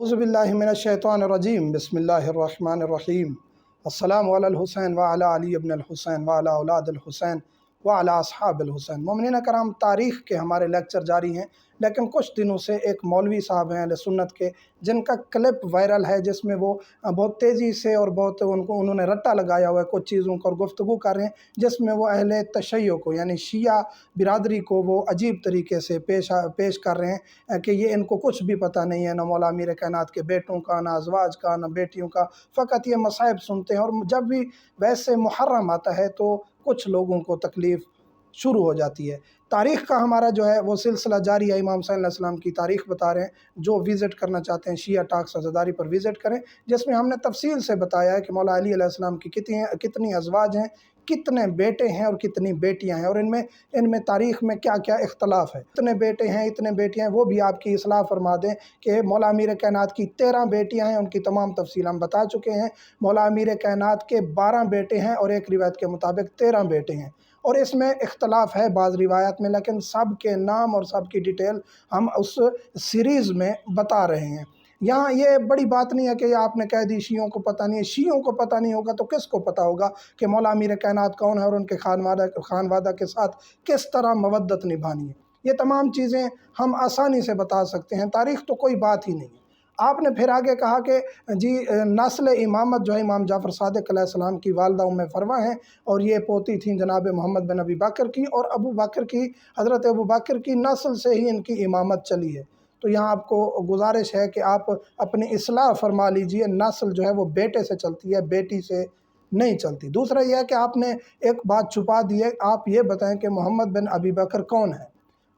अऊज़ुबिल्लाहि मिनश्शैतानिर्रजीम बिस्मिल्लाहिर्रहमानिर्रहीम। अस्सलामु अला हुसैन व अला अली इब्न हुसैन व अला औलाद हुसैन व अला अस्हाब हुसैन। मोमिनीन कराम, तारीख़ के हमारे लेक्चर जारी हैं, लेकिन कुछ दिनों से एक मौलवी साहब हैं अहले सुन्नत के, जिनका क्लिप वायरल है जिसमें वो बहुत तेज़ी से और बहुत उन्होंने रट्टा लगाया हुआ है कुछ चीज़ों को और गुफ्तगू कर रहे हैं, जिसमें वो अहले तशय्यो को यानी शिया बिरादरी को वो अजीब तरीके से पेश कर रहे हैं कि ये इनको कुछ भी पता नहीं है, ना मौला अमीर कायनात के बेटों का, ना अज़वाज का, ना बेटियों का, फ़कत ये मसाइब सुनते हैं। और जब भी वैसे मुहर्रम आता है तो कुछ लोगों को तकलीफ़ शुरू हो जाती है। तारीख़ का हमारा जो है वो सिलसिला जारी है। इमाम हुसैन अलैहिस्सलाम की तारीख़ बता रहे हैं। जो विज़िट करना चाहते हैं शिया टॉक्स अज़ादारी पर विज़िट करें, जिसमें हमने तफसील से बताया है कि मौला अली अलैहिस्सलाम की कितनी अज़वाज हैं, कितने बेटे हैं और कितनी बेटियां हैं, और इनमें तारीख़ में क्या क्या इख्तलाफ है। इतने बेटे हैं, इतने बेटियां हैं, वो भी आपकी इस्लाह फरमा दें कि मौला अमीर कायनात की 13 बेटियां हैं, उनकी तमाम तफसील हम बता चुके हैं। मौला अमीर कायनात के 12 बेटे हैं और एक रिवायत के मुताबिक 13 बेटे हैं, और इसमें इख्तलाफ है बाज़ रिवायत में, लेकिन सब के नाम और सब की डिटेल हम उस सीरीज़ में बता रहे हैं। यहाँ ये बड़ी बात नहीं है कि आपने कह दी शियों को पता नहीं है। शियों को पता नहीं होगा तो किसको पता होगा कि मौला अमीर कायनात कौन है और उनके खानवादा के साथ किस तरह मवद्दत निभानी है। ये तमाम चीज़ें हम आसानी से बता सकते हैं, तारीख़ तो कोई बात ही नहीं है। आपने फिर आगे कहा कि जी नस्ल इमामत जो है इमाम जाफ़र सादिक़ अलैहिस्सलाम की वालदा उम्मे फरवा हैं, और ये पोती थी जनाब मोहम्मद बिन अबी बकर की, और अबू बकर की, हज़रत अबू बकर की नस्ल से ही इनकी इमामत चली है। तो यहाँ आपको गुजारिश है कि आप अपनी इस्लाह फरमा लीजिए, नस्ल जो है वो बेटे से चलती है, बेटी से नहीं चलती। दूसरा यह है कि आपने एक बात छुपा दी है। आप ये बताएं कि मोहम्मद बिन अबी बकर कौन है।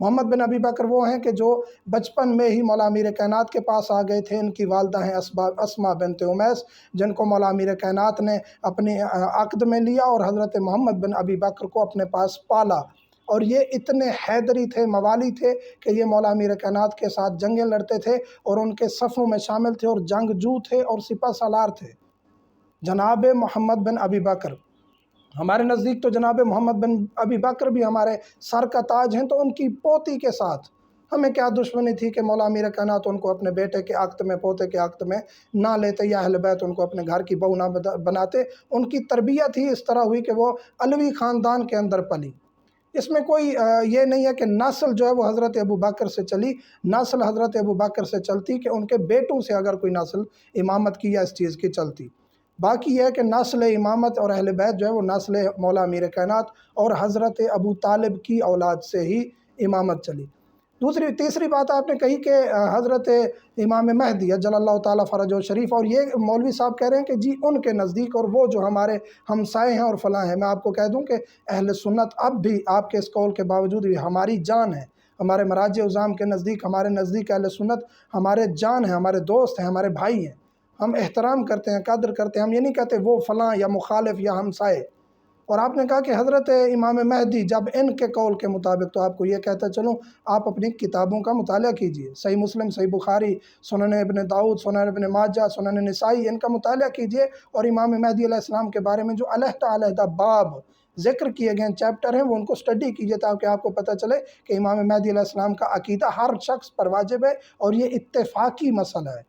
मोहम्मद बिन अबी बकर वो हैं कि जो बचपन में ही मौला अमीर कायनात के पास आ गए थे। इनकी वालदा हैं अस्मा बिनत उमैस, जिनको मौला अमीर कायनात ने अपने अक़द में लिया और हज़रत मोहम्मद बिन अबी बकर को अपने पास पाला। और ये इतने हैदरी थे, मवाली थे कि ये मौला अमीर कायनात के साथ जंगें लड़ते थे और उनके सफ़ों में शामिल थे, और जंगजू थे और सिपह सालार थे। जनाब मोहम्मद बिन अबी बकर हमारे नज़दीक तो जनाब मोहम्मद बिन अबी बकर भी हमारे सर का ताज हैं, तो उनकी पोती के साथ हमें क्या दुश्मनी थी कि मौला अमीर कायनात उनको अपने बेटे के अक़्त में, पोते के अक़्त में ना लेते, या अहले बैत उनको अपने घर की बहू ना बनाते। उनकी तरबियत ही इस तरह हुई कि वो अलवी ख़ानदान के अंदर पली। इसमें कोई ये नहीं है कि नस्ल जो है वो हज़रत अबू बकर से चली। नस्ल हज़रत अबू बकर से चलती कि उनके बेटों से अगर कोई नस्ल इमामत की या इस चीज़ की चलती। बाकी यह है कि नस्ल इमामत और अहले बैत जो है वो नस्ल मौला अमीर कायनात और हज़रत अबू तालिब की औलाद से ही इमामत चली। तीसरी बात आपने कही कि हज़रत इमाम महदी अज्जलल्लाहु ताला फ़रजहु शरीफ, और ये मौलवी साहब कह रहे हैं कि जी उनके नज़दीक और वो जो हमारे हमसाए हैं और फ़लाँ हैं। मैं आपको कह दूं कि अहले सुन्नत अब भी आपके इस कौल के बावजूद भी हमारी जान है। हमारे मराजे उज़ाम के नज़दीक, हमारे नज़दीक अहले सुन्नत हमारे जान है, हमारे दोस्त हैं, हमारे भाई हैं। हम एहतराम करते हैं, कदर करते हैं। हम ये नहीं कहते वो फ़लाँ या मुखालिफ या हमसाए। और आपने कहा कि हज़रत इमाम महदी जब इनके कौल के मुताबिक, तो आपको ये कहता चलूँ आप अपनी किताबों का मुताला कीजिए। सही मुस्लिम, सही बुखारी, सुनन इब्न दाऊद, सुनन इब्न माजा, सुनन निसाई, इनका मुताला कीजिए। और इमाम महदी अलैहिस्सलाम के बारे में जो अलहदा बाब ज़िक्र किए गए चैप्टर हैं वो उनको स्टडी कीजिए, ताकि आपको पता चले कि इमाम महदी अलैहिस्सलाम का अकीदा हर शख्स पर वाजिब है और ये इत्तेफाकी मसला है।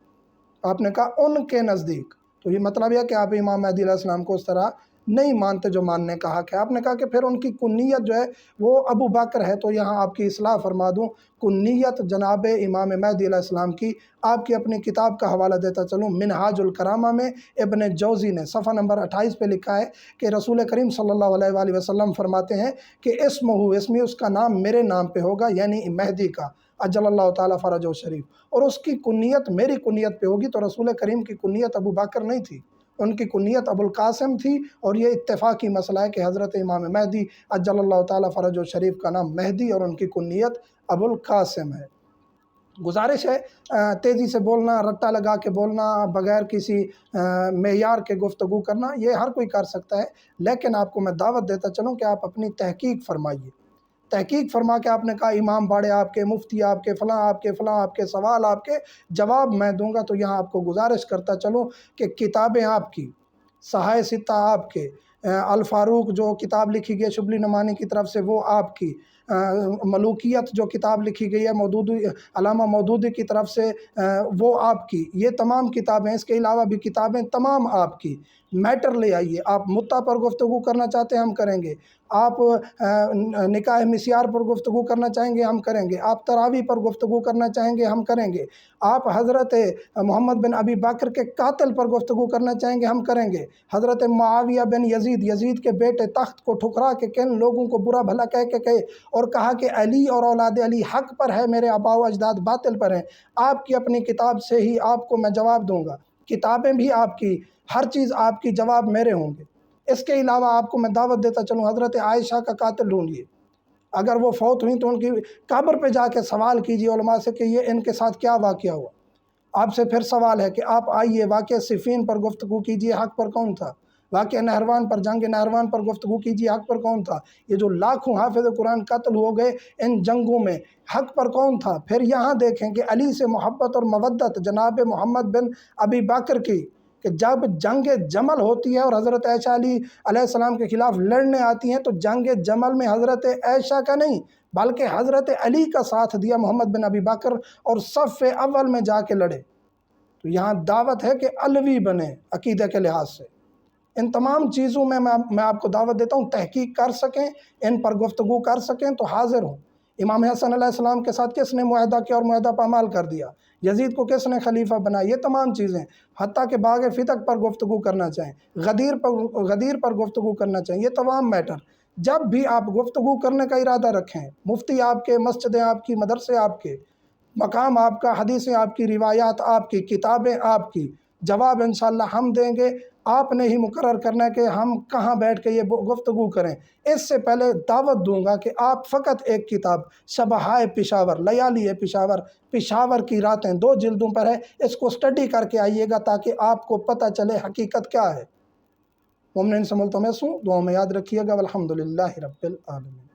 आपने कहा उनके नज़दीक, तो ये मतलब यह कि आप इमाम महदी अलैहिस्सलाम को उस तरह नहीं मानते जो मानने का हक़ है। आपने कहा कि फिर उनकी कुन्नियत जो है वो अबू बकर है, तो यहाँ आपकी इस्लाह फरमा दूँ, कुन्नियत जनाब इमाम महदी अलैहिस्सलाम की आपकी अपनी किताब का हवाला देता चलूँ। मिनहाजुल करामा में इब्न जौज़ी ने सफ़ा नंबर 28 पे लिखा है कि रसूल करीम सल्लल्लाहु अलैहि वसल्लम फरमाते हैं कि इसमी उसका नाम मेरे नाम पे होगा, यानी महदी का अज्जलल्लाहु ताला फ़रजहु शरीफ, और उसकी कुन्नियत मेरी कुन्नियत पे होगी। तो रसूल करीम की कुन्नियत अबू बकर नहीं थी, उनकी कुन्नियत अबुल कासिम थी। और ये इत्तेफाकी मसला है कि हज़रत इमाम महदी अज्जलल्लाहु ताला फ़रजहु शरीफ का नाम महदी और उनकी कुन्नियत अबुल कासिम है। गुजारिश है तेज़ी से बोलना, रट्टा लगा के बोलना, बग़ैर किसी मेयार के गुफ्तगू करना, ये हर कोई कर सकता है। लेकिन आपको मैं दावत देता चलूँ कि आप अपनी तहकीक फरमाइए। तहकीक फरमा के आपने कहा इमाम बाड़े आपके, मुफ्ती आपके, फ़लाँ आपके, फ़लाँ आपके, सवाल आपके, जवाब मैं दूंगा। तो यहाँ आपको गुजारिश करता चलूँ कि किताबें आपकी, सहाय सित्ता आपके, अल फ़ारूक जो किताब लिखी गई शुबली नुमानी की तरफ से वो आपकी, ملوکیت جو کتاب لکھی گئی ہے مودودی، علامہ مودودی کی طرف سے، وہ آپ کی، یہ تمام کتابیں، اس کے علاوہ بھی کتابیں تمام آپ کی۔ میٹر لے آئیے، آپ متع پر گفتگو کرنا چاہتے ہیں ہم کریں گے، آپ نکاح مسیار پر گفتگو کرنا چاہیں گے ہم کریں گے، آپ تراویح پر گفتگو کرنا چاہیں گے ہم کریں گے، آپ حضرت محمد بن ابی بکر کے قاتل پر گفتگو کرنا چاہیں گے ہم کریں گے، حضرت معاویہ بن یزید، یزید کے بیٹے، تخت کو ٹھکرا کے کن لوگوں کو برا بھلا کہہ کے کہے اور کہا کہ علی اور اولاد علی حق پر ہے، میرے آباء و اجداد باطل پر ہیں، آپ کی اپنی کتاب سے ہی آپ کو میں جواب دوں گا، کتابیں بھی آپ کی، ہر چیز آپ کی، جواب میرے ہوں گے۔ اس کے علاوہ آپ کو میں دعوت دیتا چلوں، حضرت عائشہ کا قاتل ڈھونڈیے، اگر وہ فوت ہوئیں تو ان کی قبر پہ جا کے سوال کیجیے علماء سے کہ یہ ان کے ساتھ کیا واقعہ ہوا۔ آپ سے پھر سوال ہے کہ آپ آئیے واقعہ صفین پر گفتگو کیجیے، حق پر کون تھا، واقعہ نہروان پر، جنگ نہروان پر گفتگو کیجیے، حق پر کون تھا، یہ جو لاکھوں حافظ قرآن قتل ہو گئے ان جنگوں میں، حق پر کون تھا۔ پھر یہاں دیکھیں کہ علی سے محبت اور مودت جناب محمد بن ابی بکر کی، کہ جب جنگ جمل ہوتی ہے اور حضرت عائشہ علی علیہ السلام کے خلاف لڑنے آتی ہیں تو جنگ جمل میں حضرت عائشہ کا نہیں بلکہ حضرت علی کا ساتھ دیا محمد بن ابی بکر، اور صف اول میں جا کے لڑے۔ تو یہاں دعوت ہے کہ علوی بنے عقیدہ کے لحاظ سے۔ ان تمام چیزوں میں آپ کو دعوت دیتا ہوں، تحقیق کر سکیں، ان پر گفتگو کر سکیں تو حاضر ہوں۔ امام حسن علیہ السلام کے ساتھ کس نے معاہدہ کیا اور معاہدہ پامال کر دیا، یزید کو کس نے خلیفہ بنایا، یہ تمام چیزیں، حتیٰ کہ باغ فتق پر گفتگو کرنا چاہیں، غدیر پر گفتگو کرنا چاہیں، یہ تمام میٹر جب بھی آپ گفتگو کرنے کا ارادہ رکھیں، مفتی آپ کے، مسجدیں آپ کی، مدرسے آپ کے، مقام آپ کا، حدیثیں آپ کی، روایات آپ کی، کتابیں آپ کی، جواب انشاءاللہ ہم دیں گے۔ آپ نے ہی مقرر کرنا ہے کہ ہم کہاں بیٹھ کے یہ گفتگو کریں۔ اس سے پہلے دعوت دوں گا کہ آپ فقط ایک کتاب شبہائے پشاور، لیالی پشاور، پشاور کی راتیں، 2 جلدوں پر ہے، اس کو سٹڈی کر کے آئیے گا تاکہ آپ کو پتہ چلے حقیقت کیا ہے۔ مومنین سے ملتمس ہوں، دعاؤں میں یاد رکھیے گا۔ والحمدللہ رب العالمین۔